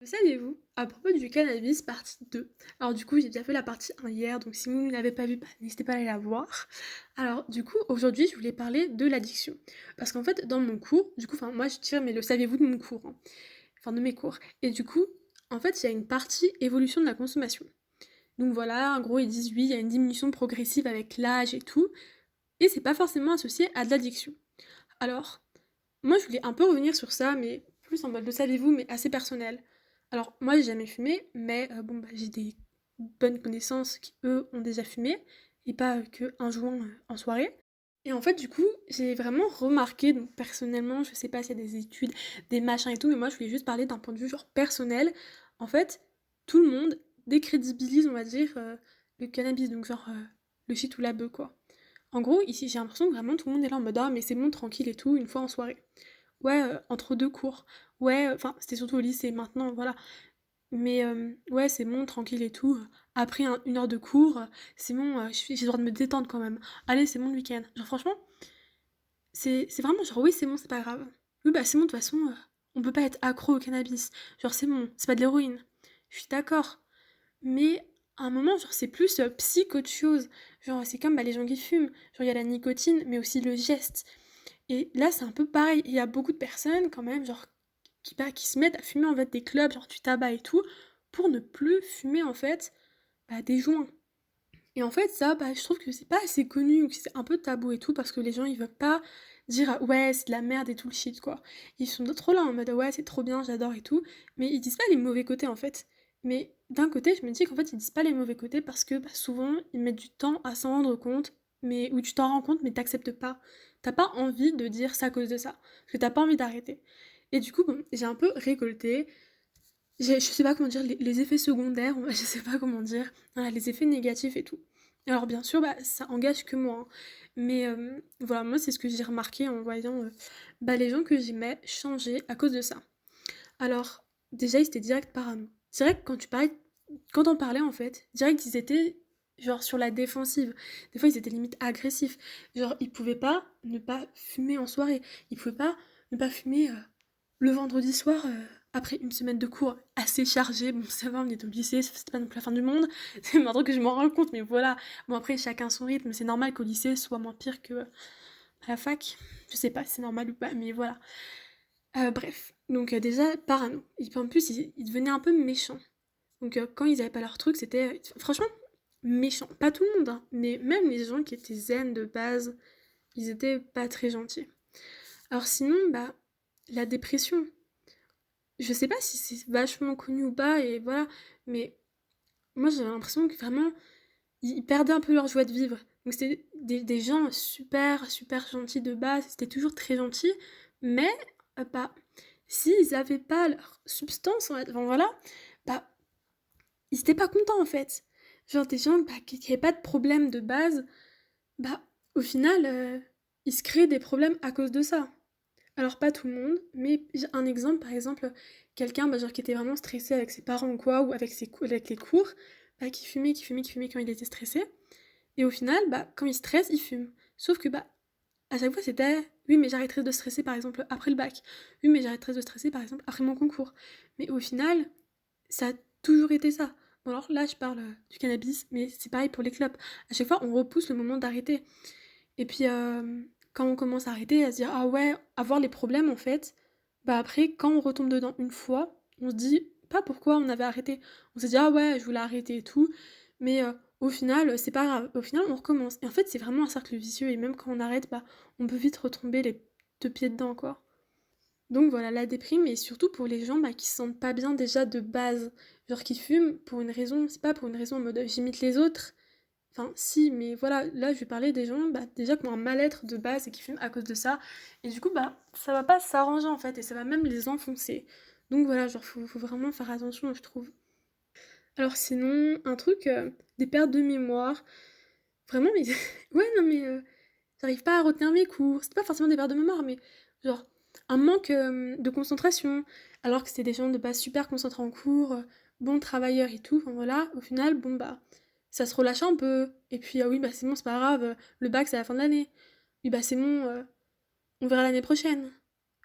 Le saviez-vous? À propos du cannabis, partie 2. Alors du coup, j'ai déjà fait la partie 1 hier, donc si vous ne l'avez pas vue, bah, n'hésitez pas à aller la voir. Alors du coup, aujourd'hui, je voulais parler de l'addiction. Parce qu'en fait, dans mon cours, du coup, enfin moi je tire, mais le saviez-vous de mon cours, hein. Enfin de mes cours. Et du coup, en fait, il y a une partie évolution de la consommation. Donc voilà, en gros, ils disent oui, il y a une diminution progressive avec l'âge et tout, et c'est pas forcément associé à de l'addiction. Alors, moi, je voulais un peu revenir sur ça, mais plus en mode le saviez-vous, mais assez personnel. Alors, moi, j'ai jamais fumé, mais bon, bah, j'ai des bonnes connaissances qui, eux, ont déjà fumé, et pas que un joint en soirée. Et en fait, du coup, j'ai vraiment remarqué, donc personnellement, je sais pas s'il y a des études, des machins et tout, mais moi, je voulais juste parler d'un point de vue genre personnel. En fait, tout le monde décrédibilise, on va dire, le cannabis, donc genre le shit ou la bœuf, quoi. En gros, ici, j'ai l'impression que vraiment tout le monde est là en mode ah, mais c'est bon, tranquille et tout, une fois en soirée. Ouais, entre 2 cours. Ouais, enfin, c'était surtout au lycée, maintenant, voilà. Mais ouais, c'est bon, tranquille et tout. Après 1 heure de cours, c'est bon, j'ai le droit de me détendre quand même. Allez, c'est bon le week-end. Genre franchement, c'est vraiment genre oui, c'est bon, c'est pas grave. Oui, bah c'est bon, de toute façon, on peut pas être accro au cannabis. Genre c'est bon, c'est pas de l'héroïne. Je suis d'accord. Mais à un moment, genre c'est plus psy qu'autre chose. Genre c'est comme bah, les gens qui fument. Genre il y a la nicotine, mais aussi le geste. Et là, c'est un peu pareil. Il y a beaucoup de personnes, quand même, genre, qui se mettent à fumer en fait des clubs, genre du tabac et tout, pour ne plus fumer en fait bah, des joints. Et en fait, ça, bah, je trouve que c'est pas assez connu, ou que c'est un peu tabou et tout, parce que les gens ils veulent pas dire ah, ouais, c'est de la merde et tout le shit quoi. Ils sont trop là en mode ouais, c'est trop bien, j'adore et tout, mais ils disent pas les mauvais côtés en fait. Mais d'un côté, je me dis qu'en fait, ils disent pas les mauvais côtés parce que bah, souvent, ils mettent du temps à s'en rendre compte, mais où tu t'en rends compte, mais t'acceptes pas. T'as pas envie de dire ça à cause de ça, parce que t'as pas envie d'arrêter. Et du coup, bon, j'ai un peu récolté, je sais pas comment dire, les effets secondaires, je sais pas comment dire, voilà, les effets négatifs et tout. Alors bien sûr, bah, ça engage que moi, hein. Mais voilà, moi c'est ce que j'ai remarqué en voyant bah, les gens que j'aimais changer à cause de ça. Alors, déjà, ils étaient direct parano. Direct, quand on parlait en fait, direct, ils étaient genre sur la défensive. Des fois, ils étaient limite agressifs. Genre, ils pouvaient pas ne pas fumer en soirée. Ils pouvaient pas ne pas fumer le vendredi soir après une semaine de cours assez chargée. Bon, ça va, on est au lycée, c'était pas non plus la fin du monde. C'est maintenant que je m'en rends compte, mais voilà. Bon, après, chacun son rythme. C'est normal qu'au lycée soit moins pire que à la fac. Je sais pas si c'est normal ou pas, mais voilà. Bref, donc déjà, parano. Et puis en plus, ils devenaient un peu méchants. Donc quand ils avaient pas leur truc, c'était franchement méchant. Pas tout le monde, hein, mais même les gens qui étaient zen de base, ils étaient pas très gentils. Alors sinon, bah, la dépression. Je sais pas si c'est vachement connu ou pas, et voilà, mais moi j'ai l'impression que vraiment, ils perdaient un peu leur joie de vivre. Donc c'était des gens super, super gentils de base, c'était toujours très gentil, mais bah, s'ils avaient pas leur substance, enfin, voilà, bah, ils étaient pas contents en fait. Genre des gens bah, qui avaient pas de problème de base, bah, au final, ils se créent des problèmes à cause de ça. Alors pas tout le monde, mais j'ai un exemple, par exemple, quelqu'un bah, genre, qui était vraiment stressé avec ses parents ou quoi, ou avec, avec les cours, bah, qui fumait quand il était stressé. Et au final, bah, quand il stresse, il fume. Sauf que bah, à chaque fois, c'était oui, mais j'arrêterai de stresser par exemple après le bac. Oui, mais j'arrêterai de stresser par exemple après mon concours. Mais au final, ça a toujours été ça. Bon, alors là, je parle du cannabis, mais c'est pareil pour les clopes. À chaque fois, on repousse le moment d'arrêter. Et puis, quand on commence à arrêter, à se dire ah ouais, avoir les problèmes en fait, bah après, quand on retombe dedans une fois, on se dit pas pourquoi on avait arrêté. On se dit ah ouais, je voulais arrêter et tout, mais au final, c'est pas grave. Au final, on recommence. Et en fait, c'est vraiment un cercle vicieux. Et même quand on arrête, bah, on peut vite retomber les 2 pieds dedans, quoi. Donc voilà, la déprime, et surtout pour les gens bah, qui se sentent pas bien déjà de base. Genre qui fument pour une raison, c'est pas pour une raison en mode j'imite les autres. Enfin, si, mais voilà, là je vais parler des gens bah, déjà qui ont un mal-être de base et qui fument à cause de ça. Et du coup, bah, ça va pas s'arranger en fait, et ça va même les enfoncer. Donc voilà, genre faut vraiment faire attention, je trouve. Alors sinon, un truc, des pertes de mémoire. Vraiment, mais. Ouais, non, mais. J'arrive pas à retenir mes cours. C'est pas forcément des pertes de mémoire, mais genre un manque de concentration. Alors que c'est des gens de base super concentrés en cours, bons travailleurs et tout. Enfin voilà, au final, bon bah, ça se relâche un peu. Et puis, ah oui, bah c'est bon, c'est pas grave, le bac c'est à la fin de l'année. Oui, bah c'est bon, on verra l'année prochaine.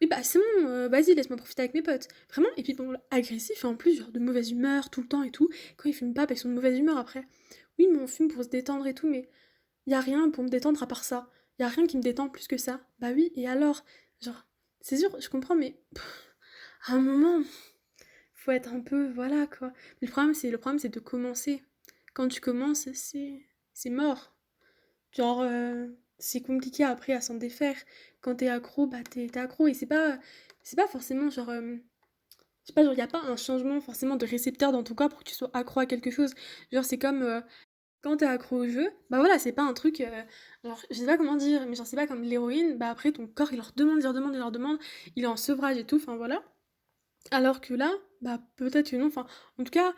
Oui, bah, c'est bon, vas-y, laisse-moi profiter avec mes potes. Vraiment, et puis bon, agressif et en plus, genre de mauvaise humeur tout le temps et tout. Quand ils fument pas, bah, ils sont de mauvaise humeur après. Oui, mais on fume pour se détendre et tout, mais y a rien pour me détendre à part ça. Y a rien qui me détend plus que ça. Bah oui, et alors? Genre, c'est sûr, je comprends, mais à un moment, faut être un peu, voilà quoi. Mais le problème, c'est de commencer. Quand tu commences, c'est mort. Genre, c'est compliqué après à s'en défaire. Quand t'es accro, bah t'es accro et c'est pas forcément genre, je sais pas, genre y a pas un changement forcément de récepteur dans ton corps pour que tu sois accro à quelque chose. Genre c'est comme quand t'es accro au jeu, bah voilà, c'est pas un truc, genre je sais pas comment dire, mais genre c'est pas comme l'héroïne, bah après ton corps il leur demande, il leur demande, il leur demande, il est en sevrage et tout, enfin voilà. Alors que là, bah peut-être que non, enfin en tout cas,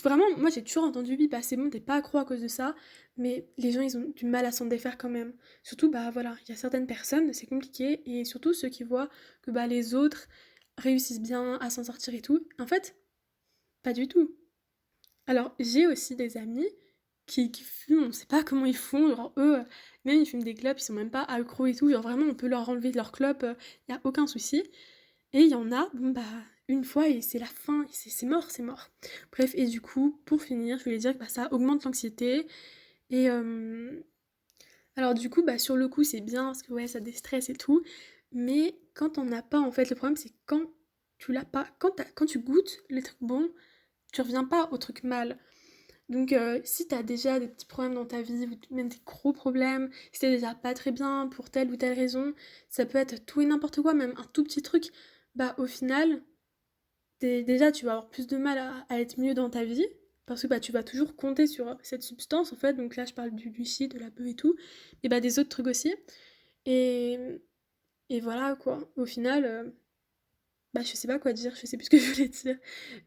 vraiment, moi j'ai toujours entendu oui, bah c'est bon, t'es pas accro à cause de ça, mais les gens ils ont du mal à s'en défaire quand même. Surtout, bah voilà, il y a certaines personnes, c'est compliqué, et surtout ceux qui voient que bah les autres réussissent bien à s'en sortir et tout. En fait, pas du tout. Alors j'ai aussi des amis qui fument, on sait pas comment ils font, genre eux, même ils fument des clopes, ils sont même pas accros et tout, genre vraiment on peut leur enlever leur clope, y a aucun souci. Et il y en a, bon bah, une fois et c'est la fin, et c'est mort, c'est mort. Bref, et du coup, pour finir, je voulais dire que bah, ça augmente l'anxiété. Et alors du coup, bah sur le coup, c'est bien parce que ouais, ça déstresse et tout. Mais quand on n'a pas, en fait, le problème c'est quand tu l'as pas, quand tu goûtes les trucs bons, tu reviens pas au truc mal. Donc si t'as déjà des petits problèmes dans ta vie, ou même des gros problèmes, si t'es déjà pas très bien pour telle ou telle raison, ça peut être tout et n'importe quoi, même un tout petit truc, bah au final, déjà tu vas avoir plus de mal à être mieux dans ta vie, parce que bah tu vas toujours compter sur cette substance en fait, donc là je parle du shit, de la beuh et tout, et bah des autres trucs aussi, et, et voilà quoi, au final, bah, je sais pas quoi dire, je sais plus ce que je voulais dire.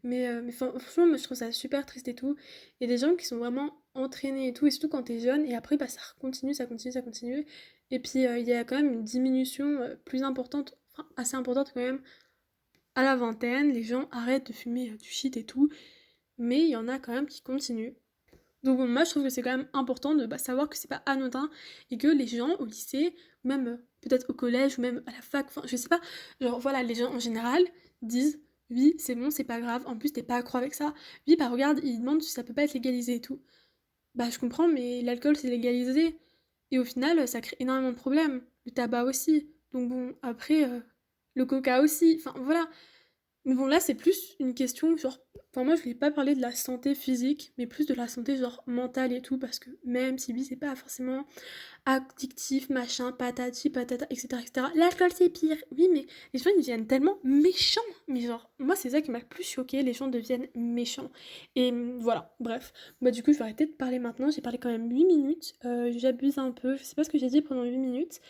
Mais franchement, moi je trouve ça super triste et tout. Il y a des gens qui sont vraiment entraînés et tout, et surtout quand t'es jeune, et après bah ça continue, ça continue, ça continue. Et puis il y a quand même une diminution plus importante, enfin assez importante quand même, à la vingtaine, les gens arrêtent de fumer du shit et tout, mais il y en a quand même qui continuent. Donc bon, moi je trouve que c'est quand même important de bah, savoir que c'est pas anodin et que les gens au lycée, ou même peut-être au collège, ou même à la fac, enfin je sais pas, genre voilà, les gens en général disent oui, c'est bon, c'est pas grave, en plus t'es pas accro avec ça. Oui, bah regarde, ils demandent si ça peut pas être légalisé et tout. Bah je comprends, mais l'alcool c'est légalisé. Et au final, ça crée énormément de problèmes. Le tabac aussi. Donc bon, après, le coca aussi. Enfin voilà, mais bon, là, c'est plus une question, genre, enfin, moi, je voulais pas parler de la santé physique, mais plus de la santé, genre, mentale et tout, parce que même si oui, c'est pas forcément addictif, machin, patati, patata, etc., etc., l'alcool, c'est pire. Oui, mais les gens, ils deviennent tellement méchants. Mais genre, moi, c'est ça qui m'a le plus choqué, les gens deviennent méchants. Et voilà, bref. Bah, du coup, je vais arrêter de parler maintenant, j'ai parlé quand même 8 minutes, j'abuse un peu, je sais pas ce que j'ai dit pendant 8 minutes,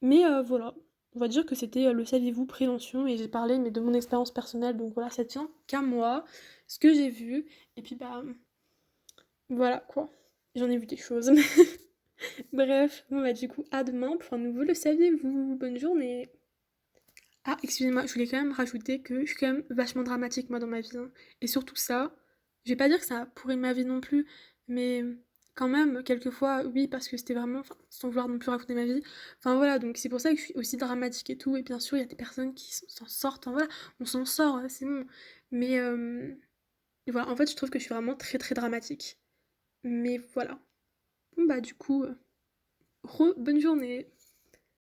mais voilà, on va dire que c'était le saviez-vous prévention et j'ai parlé mais de mon expérience personnelle donc voilà, ça tient qu'à moi, ce que j'ai vu et puis bah voilà quoi. J'en ai vu des choses. Bref, bon bah du coup à demain pour un nouveau le saviez-vous. Bonne journée. Ah, excusez-moi, je voulais quand même rajouter que je suis quand même vachement dramatique moi dans ma vie, hein. Et surtout ça, je vais pas dire que ça a pourri ma vie non plus, mais quand même, quelquefois, oui, parce que c'était vraiment, enfin, sans vouloir non plus raconter ma vie. Enfin voilà, donc c'est pour ça que je suis aussi dramatique et tout. Et bien sûr, il y a des personnes qui s'en sortent, enfin voilà, on s'en sort, c'est bon. Mais et voilà, en fait, je trouve que je suis vraiment très très dramatique. Mais voilà. Bon bah du coup, bonne journée.